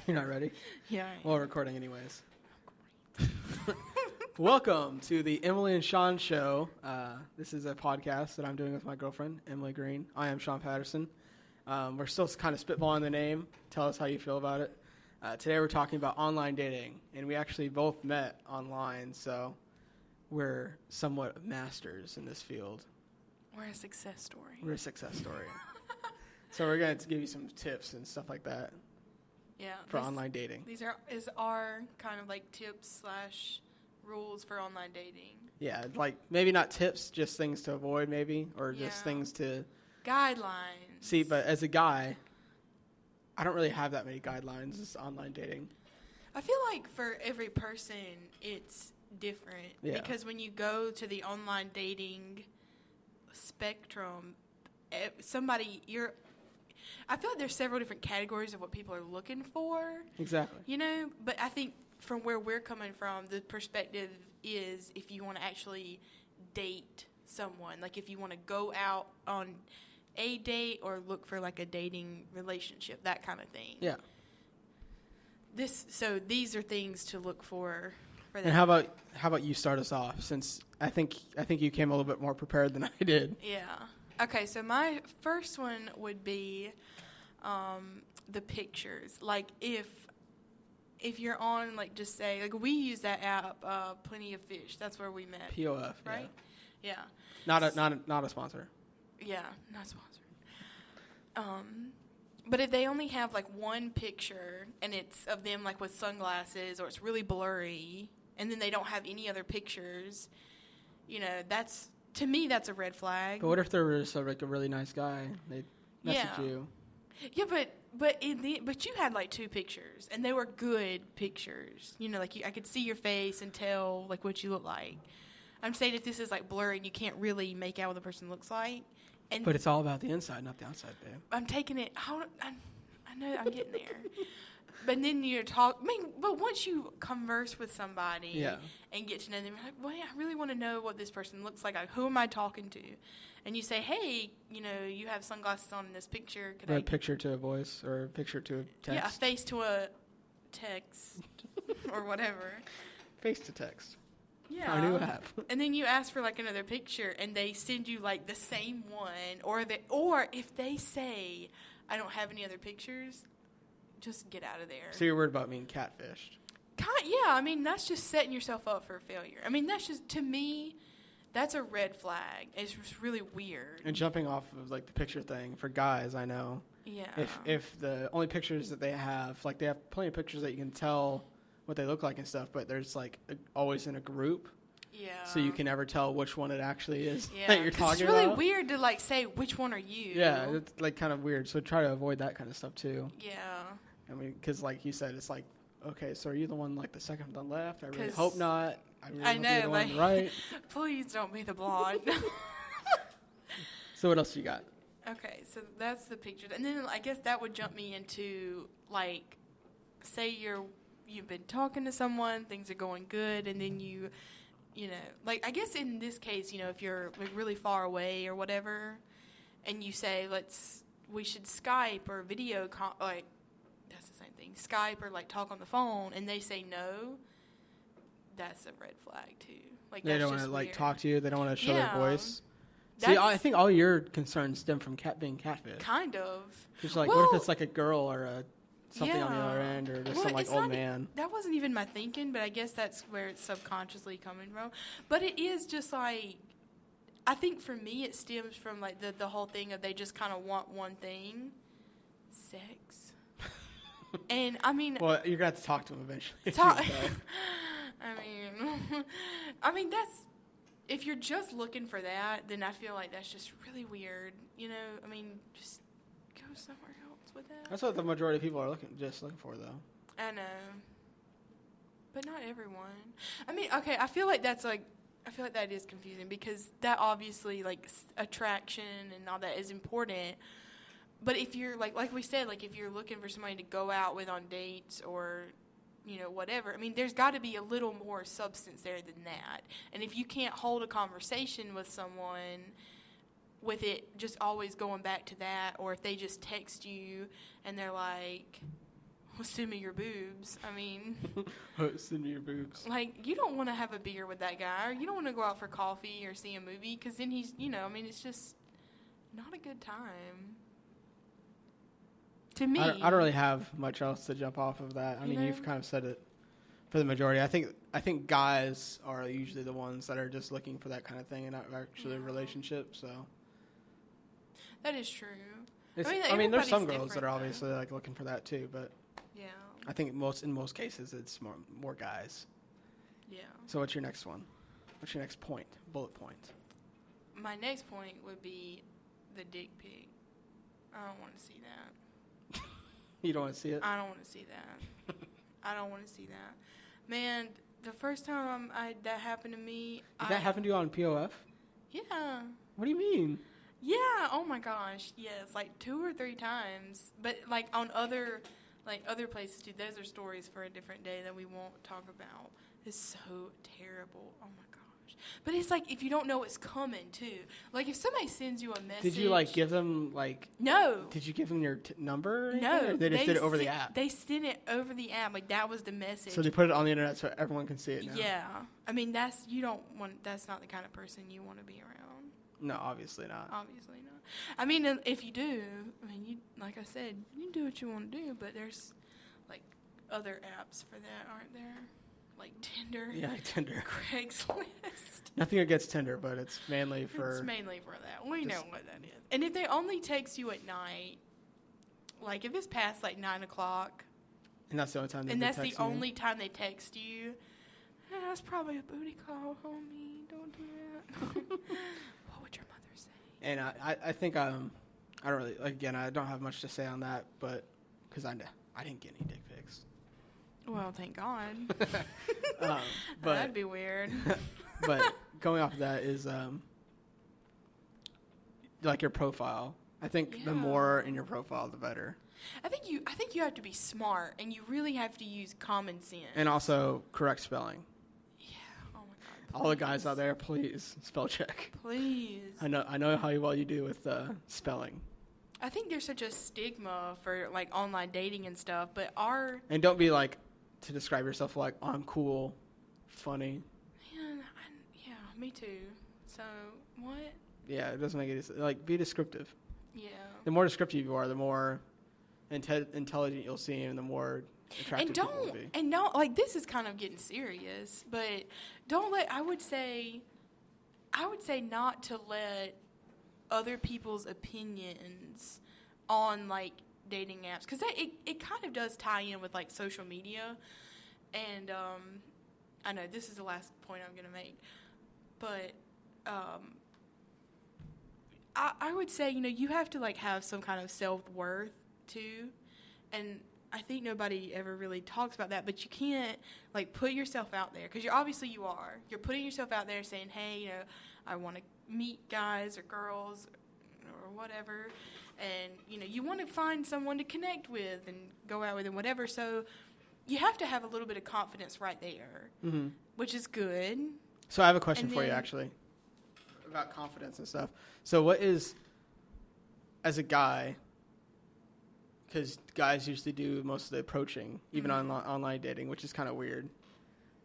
You're not ready? Yeah. I am. Well, we're recording anyways. Welcome to the Emily and Shawn show. This is a podcast that I'm doing with my girlfriend, Emily Green. I am Shawn Patterson. We're still kind of spitballing the name. Tell us how you feel about it. Today we're talking about online dating, and we actually both met online, so we're somewhat masters in this field. We're a success story. We're a success story. So we're going to give you some tips and stuff like that. Yeah. For online dating. These is our kind of like tips / rules for online dating. Yeah, like maybe not tips, just things to avoid maybe, or just things to... Guidelines. See, but as a guy, I don't really have that many guidelines as online dating. I feel like for every person, it's different. Yeah. Because when you go to the online dating spectrum, I feel like there's several different categories of what people are looking for. Exactly. You know, but I think from where we're coming from, the perspective is if you want to actually date someone, like if you want to go out on a date or look for like a dating relationship, that kind of thing. Yeah. So these are things to look for that. And how about you start us off, since I think you came a little bit more prepared than I did. Yeah. Okay, so my first one would be the pictures. Like if you're on, like, just say, like, we use that app, Plenty of Fish. That's where we met. POF, right? Yeah. Not a sponsor. Yeah, not sponsored. But if they only have like one picture and it's of them like with sunglasses, or it's really blurry, and then they don't have any other pictures, you know, to me that's a red flag. But what if they're just like a really nice guy? They message you. Yeah, but you had like two pictures, and they were good pictures. You know, like I could see your face and tell like what you look like. I'm saying if this is like blurry and you can't really make out what the person looks like. But it's all about the inside, not the outside, babe. I'm taking it. I know I'm getting there. But then but once you converse with somebody and get to know them, you're like, well, I really want to know what this person looks like. Who am I talking to? And you say, hey, you know, you have sunglasses on in this picture. Could a picture to a voice or a picture to a text? Yeah, a face to a text or whatever. Face to text. Yeah. Our new app. And then you ask for like another picture, and they send you like the same one, or if they say, I don't have any other pictures, just get out of there. So you're worried about being catfished? Yeah, I mean, that's just setting yourself up for failure. I mean, that's just, to me, that's a red flag. It's just really weird. And jumping off of like the picture thing, for guys, I know. Yeah. If the only pictures that they have, like they have plenty of pictures that you can tell what they look like and stuff, but there's like always in a group. Yeah. So you can never tell which one it actually is that you're talking about. It's really weird to like say which one are you. Yeah, it's like kind of weird. So try to avoid that kind of stuff too. Yeah. I mean, because like you said, it's like, okay, so are you the one like the second from the left? I really hope not. I know, hope you're the one on the right. Please don't be the blonde. So what else you got? Okay, so that's the pictures, and then I guess that would jump me into like, say you've been talking to someone, things are going good, and then you know, like I guess in this case, you know, if you're like really far away or whatever, and you say we should Skype or video like that's the same thing, Skype or like talk on the phone, and they say no, that's a red flag too. Like they don't want to like talk to you. They don't want to show their voice. See, I think all your concerns stem from being catfish. Kind of. Just like, what if it's like a girl or something on the other end, or just some like old man? That wasn't even my thinking, but I guess that's where it's subconsciously coming from. But it is just like, I think for me it stems from like the whole thing of they just kind of want one thing, sex. And I mean, well, you're gonna have to talk to them eventually. I mean that's. If you're just looking for that, then I feel like that's just really weird. You know, I mean, just go somewhere else with that. That's what the majority of people are looking for, though. I know. But not everyone. I mean, okay, I feel like that is confusing, because that obviously, like, attraction and all that is important. But if you're, like we said, like, if you're looking for somebody to go out with on dates or, you know, whatever, I mean, there's got to be a little more substance there than that. And if you can't hold a conversation with someone with it just always going back to that, or if they just text you and they're like, well, send me your boobs. I mean, send me your boobs. Like, you don't want to have a beer with that guy, or you don't want to go out for coffee or see a movie, because then he's, I mean, it's just not a good time. To me. I don't really have much else to jump off of that. I mean, you've kind of said it for the majority. I think guys are usually the ones that are just looking for that kind of thing and not actually a relationship, so. That is true. I mean, there's some girls that are obviously like looking for that too, but yeah, I think in most cases it's more guys. Yeah. So what's your next one? What's your next point? Bullet point. My next point would be the dick pic. I don't want to see that. You don't want to see it? I don't want to see that. I don't want to see that. Man, the first time that happened to me. Did that happen to you on POF? Yeah. What do you mean? Yeah, oh my gosh, yes, like 2 or 3 times. But like on other places too. Those are stories for a different day that we won't talk about. It's so terrible. Oh my gosh. But it's like if you don't know it's coming too. Like if somebody sends you a message. Did you like give them No. Did you give them your number? No. Or they just did it over the app. They sent it over the app. Like that was the message. So they put it on the internet so everyone can see it now. Yeah. I mean that's not the kind of person you want to be around. No, obviously not. Obviously not. I mean, if you do, like I said, you can do what you want to do, but there's, like, other apps for that, aren't there? Like Tinder. Yeah, like Tinder. Craigslist. Nothing against Tinder, but it's mainly for... It's mainly for that. We know what that is. And if they only text you at night, like, if it's past, like, 9 o'clock... And that's the only time they And that's text the you. only time they text you, that's probably a booty call, homie. Don't do that. And I think I don't really, again, I don't have much to say on that, but because I didn't get any dick pics. Well, thank God. But that'd be weird. But going off of that is like your profile. I think the more in your profile, the better. I think you have to be smart, and you really have to use common sense. And also correct spelling. Please. All the guys out there, please spell check. Please. I know how well you do with spelling. I think there's such a stigma for like online dating and stuff, but and don't be like to describe yourself like I'm cool, funny. Man, yeah, me too. So what? Yeah, it doesn't make it like be descriptive. Yeah. The more descriptive you are, the more intelligent you'll seem, and the more attractive people will be. And don't, like, this is kind of getting serious, but I would say not to let other people's opinions on, like, dating apps, because it kind of does tie in with, like, social media, and I know this is the last point I'm going to make, but I would say, you have to, like, have some kind of self-worth, too, and I think nobody ever really talks about that, but you can't, like, put yourself out there, because you are. You're putting yourself out there saying, hey, I want to meet guys or girls or whatever, and, you want to find someone to connect with and go out with and whatever, so you have to have a little bit of confidence right there, which is good. So I have a question for you, actually, about confidence and stuff. So what is, as a guy... Because guys usually do most of the approaching, even on online dating, which is kind of weird.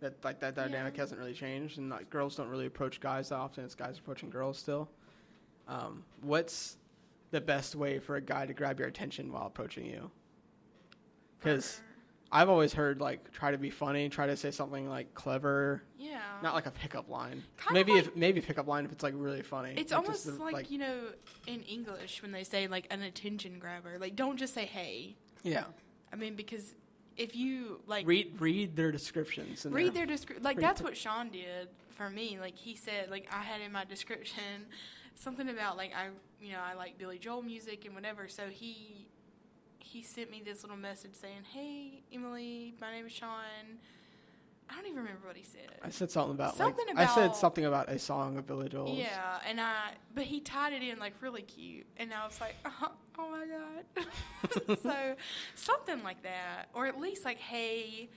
That dynamic hasn't really changed, and girls don't really approach guys that often. It's guys approaching girls still. What's the best way for a guy to grab your attention while approaching you? Because I've always heard, like, try to be funny, try to say something, like, clever. Yeah. Not like a pickup line. Maybe pickup line if it's, like, really funny. It's like almost like, in English when they say, like, an attention grabber. Like, don't just say, hey. Yeah. I mean, because if you, like... Read their descriptions. Read their description. Like, that's what Shawn did for me. Like, he said, like, I had in my description something about, like, I like Billy Joel music and whatever. So he sent me this little message saying, hey, Emily, my name is Shawn. I don't even remember what he said. I said something about I said something about a song of Billy Joel's. Yeah, but he tied it in, like, really cute. And I was like, oh my God. So something like that. Or at least, like, hey,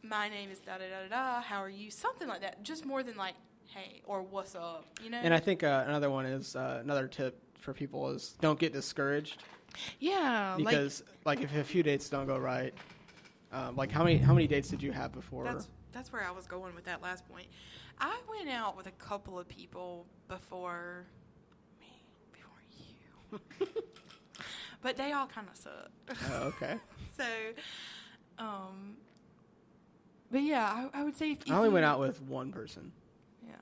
my name is da-da-da-da-da, how are you? Something like that. Just more than, like, hey, or what's up, And I think another one is, another tip for people is don't get discouraged. Yeah. Because, like if a few dates don't go right, Like how many dates did you have before? That's where I was going with that last point. I went out with a couple of people before you. But they all kind of sucked. Oh, okay. So, but yeah, I would say if I only went out with one person. Yeah.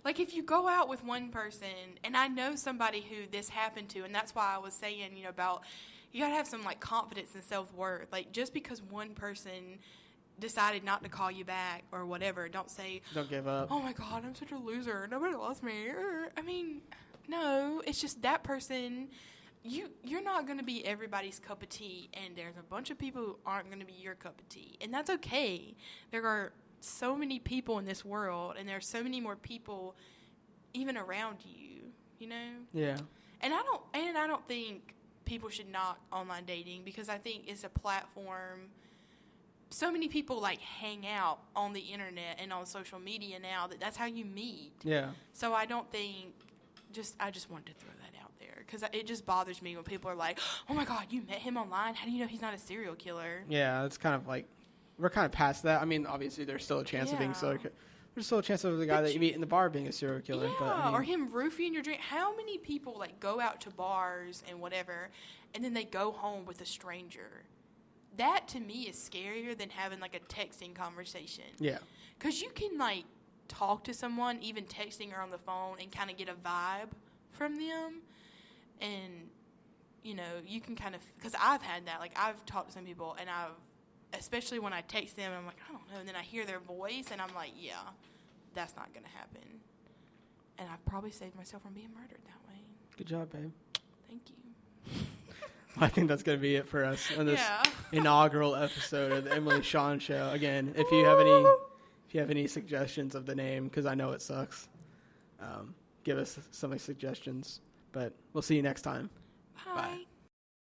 Like if you go out with one person, and I know somebody who this happened to, and that's why I was saying, about you got to have some like confidence and self-worth. Like just because one person decided not to call you back or whatever, don't give up. Oh my God, I'm such a loser. Nobody loves me. I mean, no, it's just that person. You're not going to be everybody's cup of tea, and there's a bunch of people who aren't going to be your cup of tea, and that's okay. There are so many people in this world, and there are so many more people even around you, Yeah. And I don't think people should knock online dating, because I think it's a platform. So many people like hang out on the internet and on social media now that's how you meet. Yeah. So I don't think I just wanted to throw that out there, because it just bothers me when people are like, oh my God, you met him online? How do you know he's not a serial killer? Yeah, it's kind of like, we're kind of past that. I mean, obviously there's still a chance of being serial killer. There's still a chance of the guy that you meet in the bar being a serial killer. Yeah, but, or him roofing your drink. How many people like go out to bars and whatever, and then they go home with a stranger? That to me is scarier than having like a texting conversation. Yeah. Because you can like talk to someone, even texting or on the phone, and kind of get a vibe from them. And, you can kind of, because I've had that. Like, I've talked to some people, and especially when I text them, I'm like, I don't know. And then I hear their voice, and I'm like, yeah, that's not going to happen. And I've probably saved myself from being murdered that way. Good job, babe. Thank you. I think that's going to be it for us in this inaugural episode of the Emily Shawn Show. Again, if you have any suggestions of the name, because I know it sucks, give us some suggestions. But we'll see you next time. Bye.